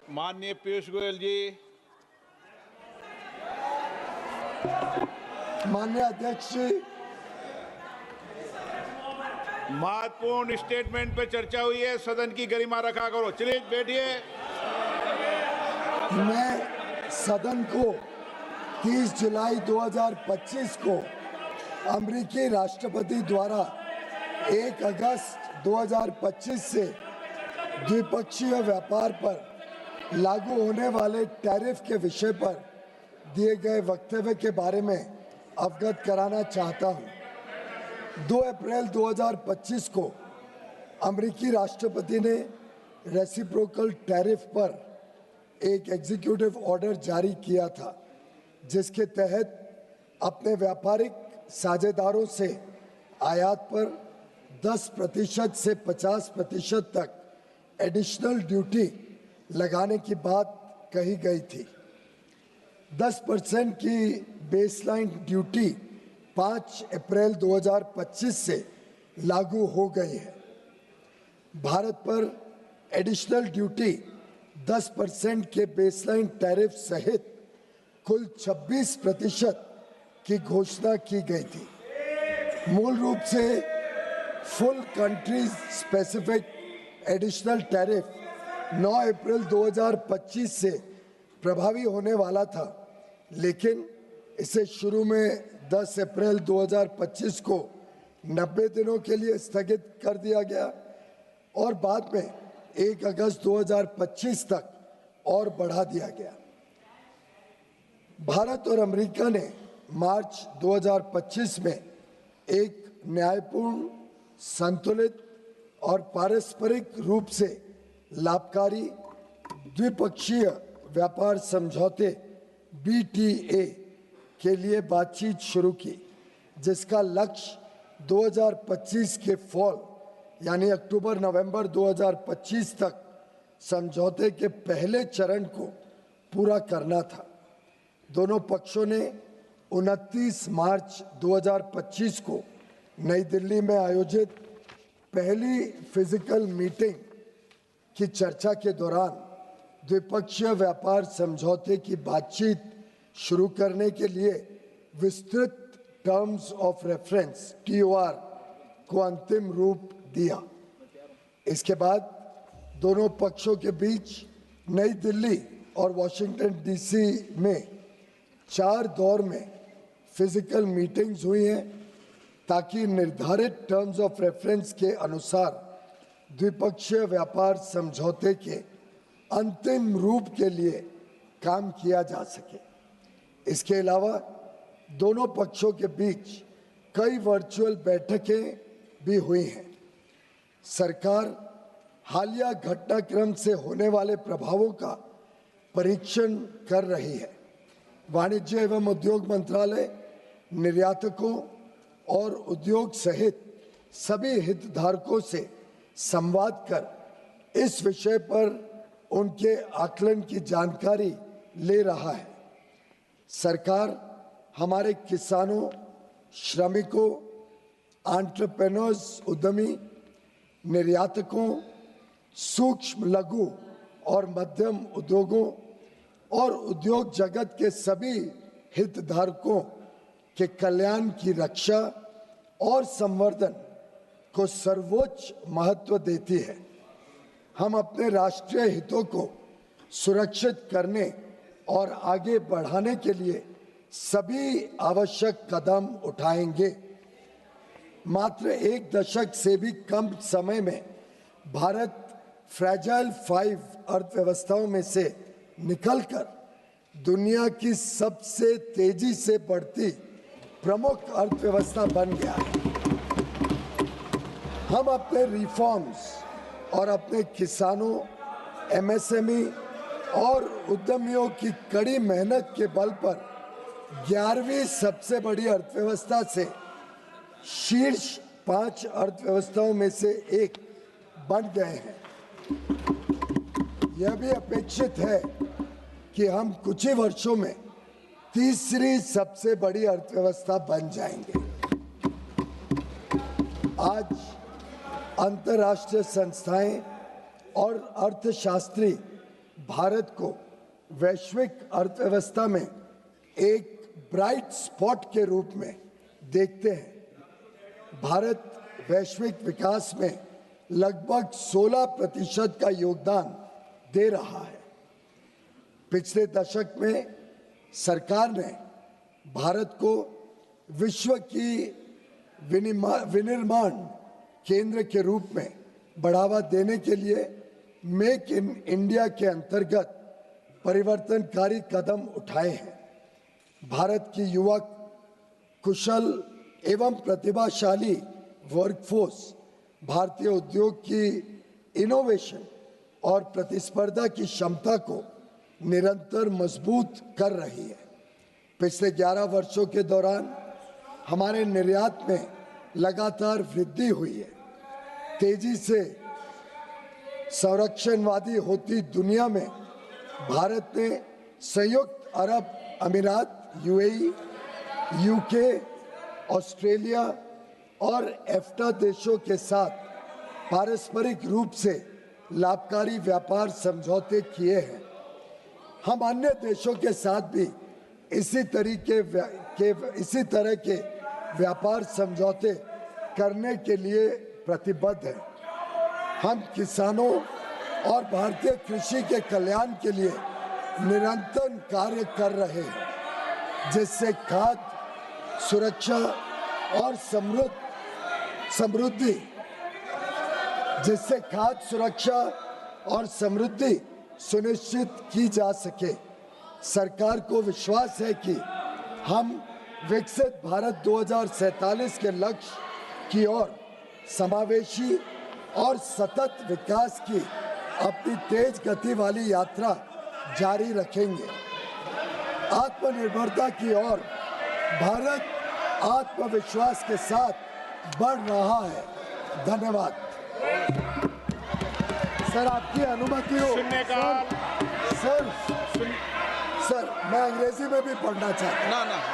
माननीय पीयूष गोयल जी। माननीय अध्यक्ष जी, महत्वपूर्ण स्टेटमेंट पे चर्चा हुई है, सदन की गरिमा रखा करो। चलिए बैठिए। मैं सदन को 30 जुलाई 2025 को अमेरिकी राष्ट्रपति द्वारा 1 अगस्त 2025 से द्विपक्षीय व्यापार पर लागू होने वाले टैरिफ के विषय पर दिए गए वक्तव्य के बारे में अवगत कराना चाहता हूं। 2 अप्रैल 2025 को अमेरिकी राष्ट्रपति ने रेसिप्रोकल टैरिफ पर एक एग्जीक्यूटिव ऑर्डर जारी किया था, जिसके तहत अपने व्यापारिक साझेदारों से आयात पर 10% से 50% तक एडिशनल ड्यूटी लगाने की बात कही गई थी। 10% की बेसलाइन ड्यूटी 5 अप्रैल 2025 से लागू हो गई है। भारत पर एडिशनल ड्यूटी 10% के बेसलाइन टैरिफ सहित कुल 26% की घोषणा की गई थी। मूल रूप से full country specific additional tariff 9 अप्रैल 2025 से प्रभावी होने वाला था, लेकिन इसे शुरू में 10 अप्रैल 2025 को 90 दिनों के लिए स्थगित कर दिया गया और बाद में 1 अगस्त 2025 तक और बढ़ा दिया गया। भारत और अमेरिका ने मार्च 2025 में एक न्यायपूर्ण, संतुलित और पारस्परिक रूप से लाभकारी द्विपक्षीय व्यापार समझौते BTA के लिए बातचीत शुरू की, जिसका लक्ष्य 2025 के फॉल यानी अक्टूबर-नवंबर 2025 तक समझौते के पहले चरण को पूरा करना था। दोनों पक्षों ने 29 मार्च 2025 को नई दिल्ली में आयोजित पहली फिजिकल मीटिंग की चर्चा के दौरान द्विपक्षीय व्यापार समझौते की बातचीत शुरू करने के लिए विस्तृत टर्म्स ऑफ रेफरेंस TOR को अंतिम रूप दिया। इसके बाद दोनों पक्षों के बीच नई दिल्ली और वॉशिंगटन DC में 4 दौर में फिजिकल मीटिंग्स हुई हैं, ताकि निर्धारित टर्म्स ऑफ रेफरेंस के अनुसार द्विपक्षीय व्यापार समझौते के अंतिम रूप के लिए काम किया जा सके। इसके अलावा दोनों पक्षों के बीच कई वर्चुअल बैठकें भी हुई हैं। सरकार हालिया घटनाक्रम से होने वाले प्रभावों का परीक्षण कर रही है। वाणिज्य एवं उद्योग मंत्रालय निर्यातकों और उद्योग सहित सभी हितधारकों से संवाद कर इस विषय पर उनके आकलन की जानकारी ले रहा है। सरकार हमारे किसानों, श्रमिकों, एंटरप्रेन्योर्स, उद्यमी, निर्यातकों, सूक्ष्म, लघु और मध्यम उद्योगों और उद्योग जगत के सभी हितधारकों के कल्याण की रक्षा और संवर्धन को सर्वोच्च महत्व देती है। हम अपने राष्ट्रीय हितों को सुरक्षित करने और आगे बढ़ाने के लिए सभी आवश्यक कदम उठाएंगे। मात्र 1 दशक से भी कम समय में भारत फ्रैजाइल 5 अर्थव्यवस्थाओं में से निकलकर दुनिया की सबसे तेजी से बढ़ती प्रमुख अर्थव्यवस्था बन गया है। हम अपने रिफॉर्म्स और अपने किसानों, MSME और उद्यमियों की कड़ी मेहनत के बल पर 11वीं सबसे बड़ी अर्थव्यवस्था से शीर्ष 5 अर्थव्यवस्थाओं में से एक बन गए हैं। यह भी अपेक्षित है कि हम कुछ ही वर्षों में तीसरी सबसे बड़ी अर्थव्यवस्था बन जाएंगे। आज अंतर्राष्ट्रीय संस्थाएं और अर्थशास्त्री भारत को वैश्विक अर्थव्यवस्था में एक ब्राइट स्पॉट के रूप में देखते हैं। भारत वैश्विक विकास में लगभग 16% का योगदान दे रहा है। पिछले दशक में सरकार ने भारत को विश्व की विनिर्माण केंद्र के रूप में बढ़ावा देने के लिए मेक इन इंडिया के अंतर्गत परिवर्तनकारी कदम उठाए हैं। भारत की युवक, कुशल एवं प्रतिभाशाली वर्कफोर्स भारतीय उद्योग की इनोवेशन और प्रतिस्पर्धा की क्षमता को निरंतर मजबूत कर रही है। पिछले 11 वर्षों के दौरान हमारे निर्यात में लगातार वृद्धि हुई है। तेजी से संरक्षणवादी होती दुनिया में भारत ने संयुक्त अरब अमीरात, यूएई, यूके, ऑस्ट्रेलिया और एफ्टा देशों के साथ पारस्परिक रूप से लाभकारी व्यापार समझौते किए हैं। हम अन्य देशों के साथ भी इसी तरह के व्यापार समझौते करने के लिए प्रतिबद्ध हैं। हम किसानों और भारतीय कृषि के कल्याण के लिए निरंतर कार्य कर रहे हैं, जिससे खाद्य सुरक्षा और समृद्धि सुनिश्चित की जा सके। सरकार को विश्वास है कि हम विकसित भारत 2047 के लक्ष्य की ओर समावेशी और सतत विकास की अपनी तेज गति वाली यात्रा जारी रखेंगे। आत्मनिर्भरता की ओर भारत आत्मविश्वास के साथ बढ़ रहा है। धन्यवाद। सर, आपकी अनुमति हो। शून्यकाल। सर, मैं अंग्रेजी में भी पढ़ना चाहता हूँ। ना